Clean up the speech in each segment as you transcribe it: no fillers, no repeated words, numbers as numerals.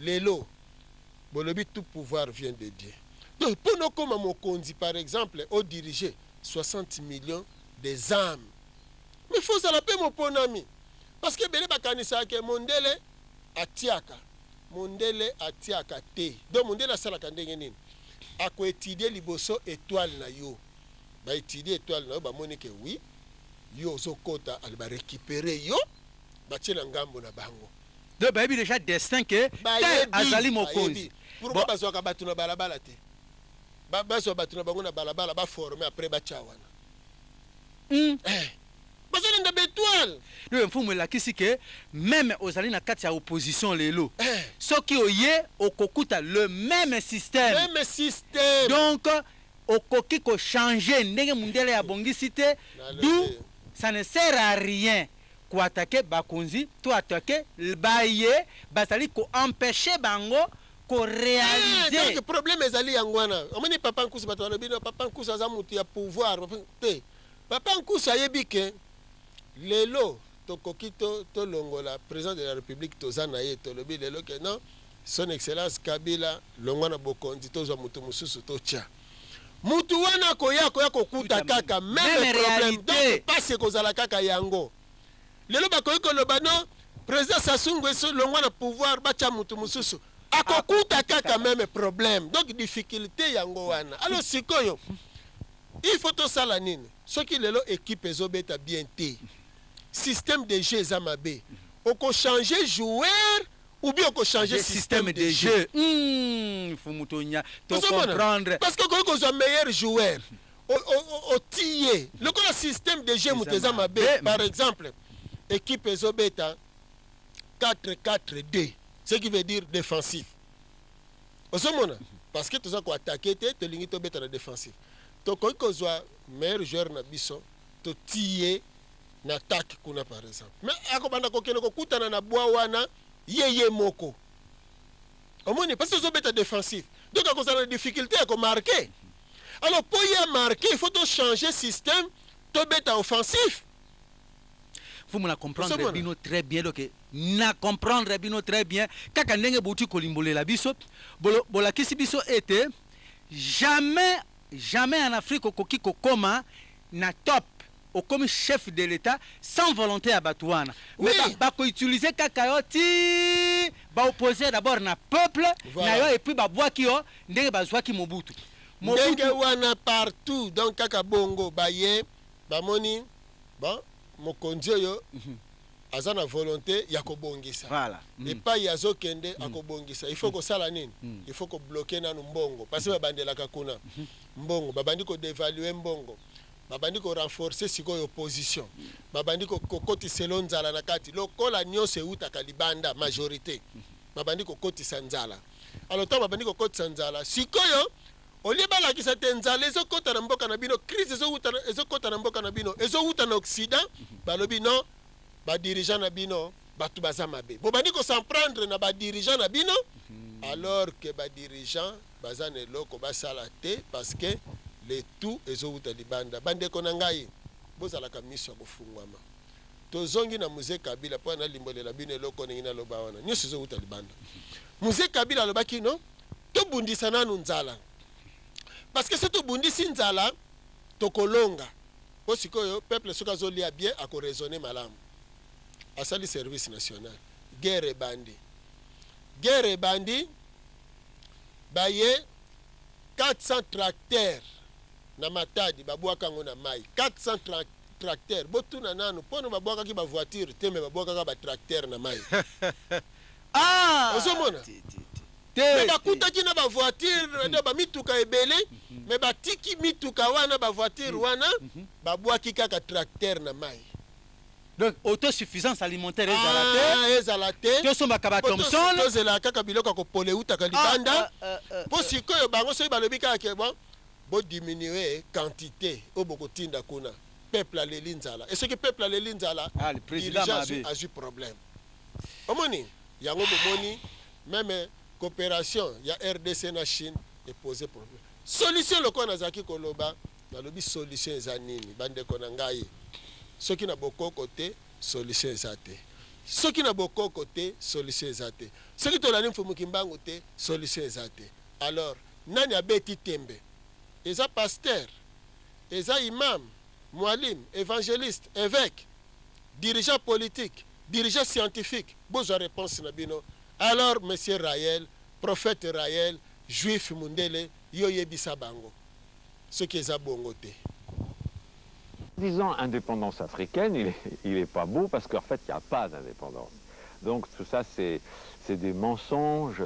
lelo bolobi tout pouvoir vient de Dieu. Donc pour nous comme Mokonzi par exemple au diriger 60 millions des âmes. Mais faut ça la paix mon ponami. Parce que bele bakanisa ke mondele atiaka. Mondele atiaka te. Donc mondele asala kandenge nini. Ako étudier liboso étoile na yo. Ba étudier étoile na yo ba monike oui. Yo zokota al ba récupérer yo. Ba tshela ngambo na bango. Donc ba yebi déjà destin que tel azali Mokonzi. Pourquoi bazoka batu na balabala te. Ba bazo batu na bango na balabala ba former après ba tchawana. Bazo nda bétoile. Le mfumu la kisi que même ozali na kati ya opposition lelo. Soki oye okokuta le même système. Même système. Donc okoki ko changer ndenge mundele ya bongisi te. D'où ça ne sert à rien ko attaquer bakonzi, to attaquer baye, basali ko empêcher bango ko réaliser. Donc problème ezali yangwana. Omoni papa nkusu batwana bino papa nkusu azamuti ya pouvoir te. Papa nkusu ayebike lelo tokokito to longola président de la République tozana ye to lobi lelo que non son excellence Kabila longwana bokonzi tozwa mutu mususu to tia. Mutu wana koya kokuta kaka même problème donc passe kozala kaka yango. Lelo bakoyi ko lobano président Sassou Nguesso longwana pouvoir bacha mutu mususu akokuta kaka même problème. Donc difficulté yango wana. Alors sikoyo il faut to sala nini. Soki lelo équipe ezobeta bien te. Système de jeu Zamabe. On peut changer joueur ou bien on peut changer système de jeu. Il faut comprendre. Parce que quand on a un meilleur joueur, au tier, le système de jeu Zamabe, par exemple, équipe Ezobeta 4-4-2, ce qui veut dire défensif. Parce que tu as attaqué, tu as attaqué la défensif. Tu as un meilleur joueur na biso, tu tier n'attaque kuna par exemple. Mais akobanda kokene kokutana na bwa wana yeye moko. Omoni parce que zo beta défensif. Donc à cause de la difficulté à marquer. Alors pour y marquer, il faut changer système to beta offensif. Faut me comprendre bino très bien donc na comprendre bino très bien kaka ndenge bouti kolimbole la biso bola kisi biso était jamais en Afrique koki kokoma na top comme chef de l'État sans volonté à Batouana. Oui. Mais il utiliser kakayoti, opposer d'abord na peuple, voilà. Et puis boaki yo, ndenge bazwaki Mobutu. Ndenge wana partout donc kaka bongo baye, bamoni, bon, mokonzi yo, azana volonté ya kobongisa. Voilà. Et pas yazo kende akobongisa. Il faut que ça la nini. Il faut que bloquer na mbongo parce que babandela kakuna. Mbongo, babandi ko dévaluer mbongo. Babandi ko renforcer siko opposition. Babandi ko koti selon nzala na kati. Lokola nyose uta kalibanda majorité. Babandi ko koti sanzala. Alors tant babandi ko koti sanzala. Sikoyo oliba la kisa tenzala ezo kota na mboka na bino crise ezo kota na mboka na bino ezo uta na Occident balobi non ba dirigeant na bino batu bazamabe. Bobandi ko s'en prendre na ba dirigeant na bino alors que ba dirigeant bazane loko basala te parce que les tout ezouta libanda bande konangai bozala kamiso bofungwama tozongi na musée Kabila po na limbolela bino eloko ningina lobawana nyoso ezouta libanda musée Kabila lobaki no to bundisa nanu nzala parce que c'est to bundisi nzala to kolonga osikoyo peuple soka zolia bien ako raisonner malamu asali service national guerre bandi baye 400 tracteurs na matadi babwaka ngo na mai 400 tracteurs botuna nanu pono babwaka ki ba voiture teme babwaka ka ba tracteur na mai osomona te bakuta ki na ba voiture na ba mituka ebele me batiki mituka wana ba voiture wana babwaki kaka tracteur na mai. Donc autosuffisance alimentaire ezalate to somba kaba Thomson to zela kaka biloko ko poleuta kalibanda po sikoyo bango so balobi kaka ke bon diminuer quantité au bokotinda kuna peuple aleli nzala et ce que peuple aleli nzala le président a eu problème omoni yango bomoni même coopération ya RDC na Chine et poser problème solution loko na zaki koloba na lobi solution za nini bande kona ngai soki na boko côté solution ezate soki na bokoko te solution eza te soki tolandi mfumu kimbangu te solution eza te. Alors nani abeti tembe? Eza pasteur, eza imam, mwalim, évangéliste, évêque, dirigeant politique, dirigeant scientifique. Bozwa réponse na bino. Alors monsieur Raël, prophète Raël, juif mundele, yo yebisa bango soki eza bongo te. Disant indépendance africaine, il est pas beau parce qu'en fait, il n'y a pas d'indépendance. Donc tout ça, c'est des mensonges,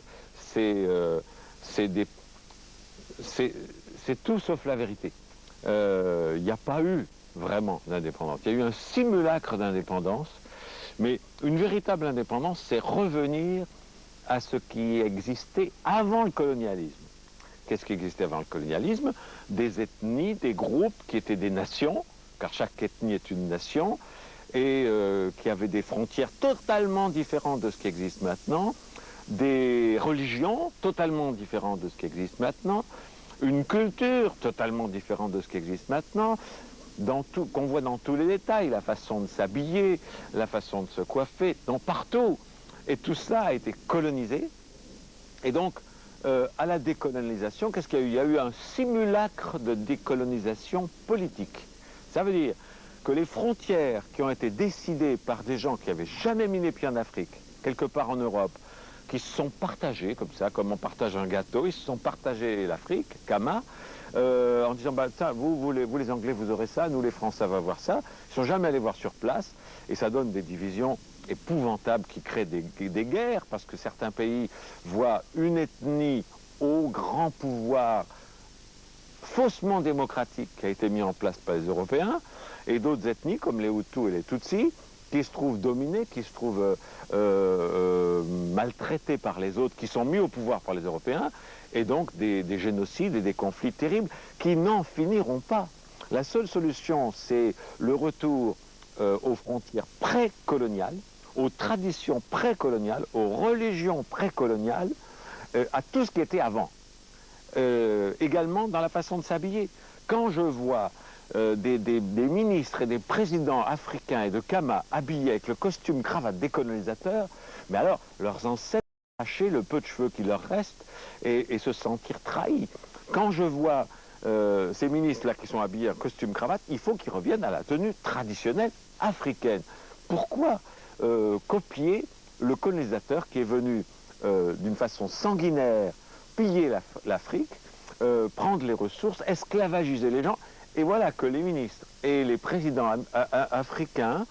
c'est tout sauf la vérité. Il n'y a pas eu vraiment d'indépendance. Il y a eu un simulacre d'indépendance, mais une véritable indépendance, c'est revenir à ce qui existait avant le colonialisme. Qu'est-ce qui existait avant le colonialisme? Des ethnies, des groupes qui étaient des nations, car chaque ethnie est une nation, et qui avaient des frontières totalement différentes de ce qui existe maintenant, des religions totalement différentes de ce qui existe maintenant, une culture totalement différente de ce qui existe maintenant, qu'on voit dans tous les détails, la façon de s'habiller, la façon de se coiffer, partout. Et tout ça a été colonisé. Et donc, à la décolonisation, qu'est-ce qu'il y a eu? Il y a eu un simulacre de décolonisation politique. Ça veut dire que les frontières qui ont été décidées par des gens qui n'avaient jamais mis les pieds en Afrique, quelque part en Europe, qui se sont partagés comme ça, comme on partage un gâteau, ils se sont partagés l'Afrique, Kama, en disant, bah, ça, vous les Anglais, vous aurez ça, nous les Français, on va voir ça. Ils ne sont jamais allés voir sur place, et ça donne des divisions épouvantables qui créent des guerres, parce que certains pays voient une ethnie au grand pouvoir faussement démocratique qui a été mis en place par les Européens, et d'autres ethnies comme les Hutus et les Tutsis qui se trouvent dominés, qui se trouvent maltraités par les autres, qui sont mis au pouvoir par les Européens, et donc des génocides et des conflits terribles qui n'en finiront pas. La seule solution, c'est le retour aux frontières précoloniales, aux traditions précoloniales, aux religions précoloniales, à tout ce qui était avant. Également dans la façon de s'habiller. Quand je vois des ministres et des présidents africains et de Kama habillés avec le costume cravate décolonisateur, mais alors leurs ancêtres lâcher le peu de cheveux qui leur reste et se sentir trahis. Quand je vois ces ministres-là qui sont habillés en costume cravate, il faut qu'ils reviennent à la tenue traditionnelle africaine. Pourquoi copier le colonisateur qui est venu d'une façon sanguinaire piller l'Afrique, prendre les ressources, esclavagiser les gens, et voilà que les ministres et les présidents africains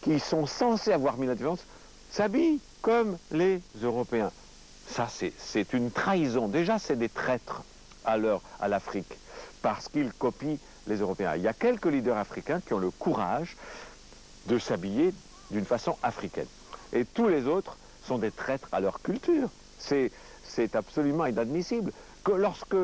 qui sont censés avoir mis la différence s'habillent comme les Européens. Ça, c'est une trahison. Déjà, c'est des traîtres à l'Afrique, parce qu'ils copient les Européens. Il y a quelques leaders africains qui ont le courage de s'habiller d'une façon africaine. Et tous les autres sont des traîtres à leur culture. C'est absolument inadmissible. Que lorsque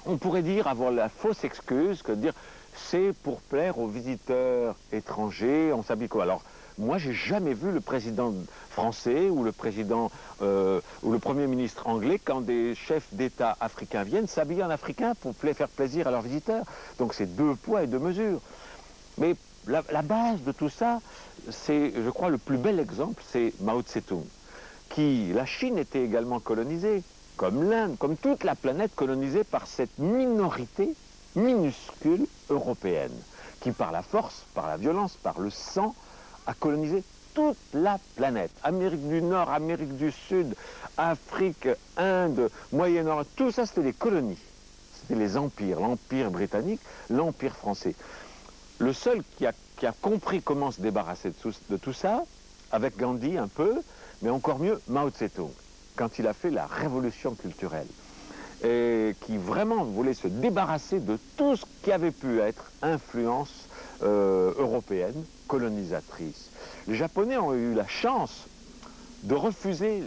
on pourrait dire, avoir la fausse excuse, que dire c'est pour plaire aux visiteurs étrangers, on s'habille quoi? Alors, moi, j'ai jamais vu le président français ou le président ou le premier ministre anglais, quand des chefs d'État africains viennent, s'habiller en africain pour faire plaisir à leurs visiteurs. Donc, c'est deux poids et deux mesures. Mais la base de tout ça, c'est, je crois, le plus bel exemple, c'est Mao Tse-tung. La Chine était également colonisée, comme l'Inde, comme toute la planète colonisée par cette minorité minuscule européenne, qui par la force, par la violence, par le sang, a colonisé toute la planète. Amérique du Nord, Amérique du Sud, Afrique, Inde, Moyen-Orient, tout ça c'était des colonies. C'était les empires, l'empire britannique, l'empire français. Le seul qui a compris comment se débarrasser de tout ça, avec Gandhi un peu, mais encore mieux Mao Tse-tung, quand il a fait la révolution culturelle, et qui vraiment voulait se débarrasser de tout ce qui avait pu être influence européenne, colonisatrice. Les Japonais ont eu la chance de refuser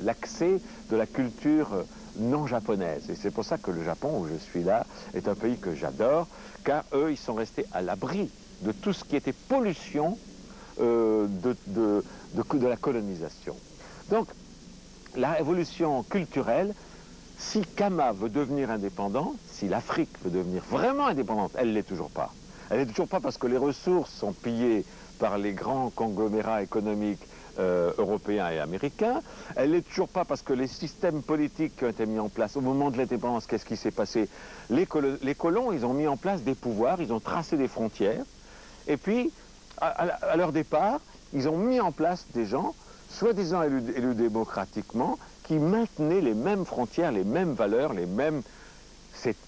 l'accès de la culture non japonaise. Et c'est pour ça que le Japon, où je suis là, est un pays que j'adore, car eux, ils sont restés à l'abri de tout ce qui était pollution de la colonisation. Donc, la révolution culturelle, si Kama veut devenir indépendant, si l'Afrique veut devenir vraiment indépendante, elle ne l'est toujours pas. Elle n'est toujours pas parce que les ressources sont pillées par les grands conglomérats économiques européens et américains. Elle n'est toujours pas parce que les systèmes politiques qui ont été mis en place au moment de l'indépendance, qu'est-ce qui s'est passé? Les colons, ils ont mis en place des pouvoirs, ils ont tracé des frontières, et puis, à leur départ, ils ont mis en place des gens, soi-disant élus démocratiquement, qui maintenaient les mêmes frontières, les mêmes valeurs, les mêmes...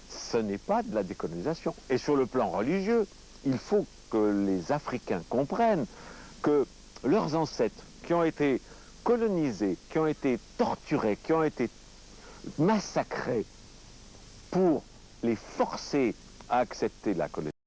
Ce n'est pas de la décolonisation. Et sur le plan religieux, il faut que les Africains comprennent que leurs ancêtres qui ont été colonisés, qui ont été torturés, qui ont été massacrés pour les forcer à accepter la colonisation,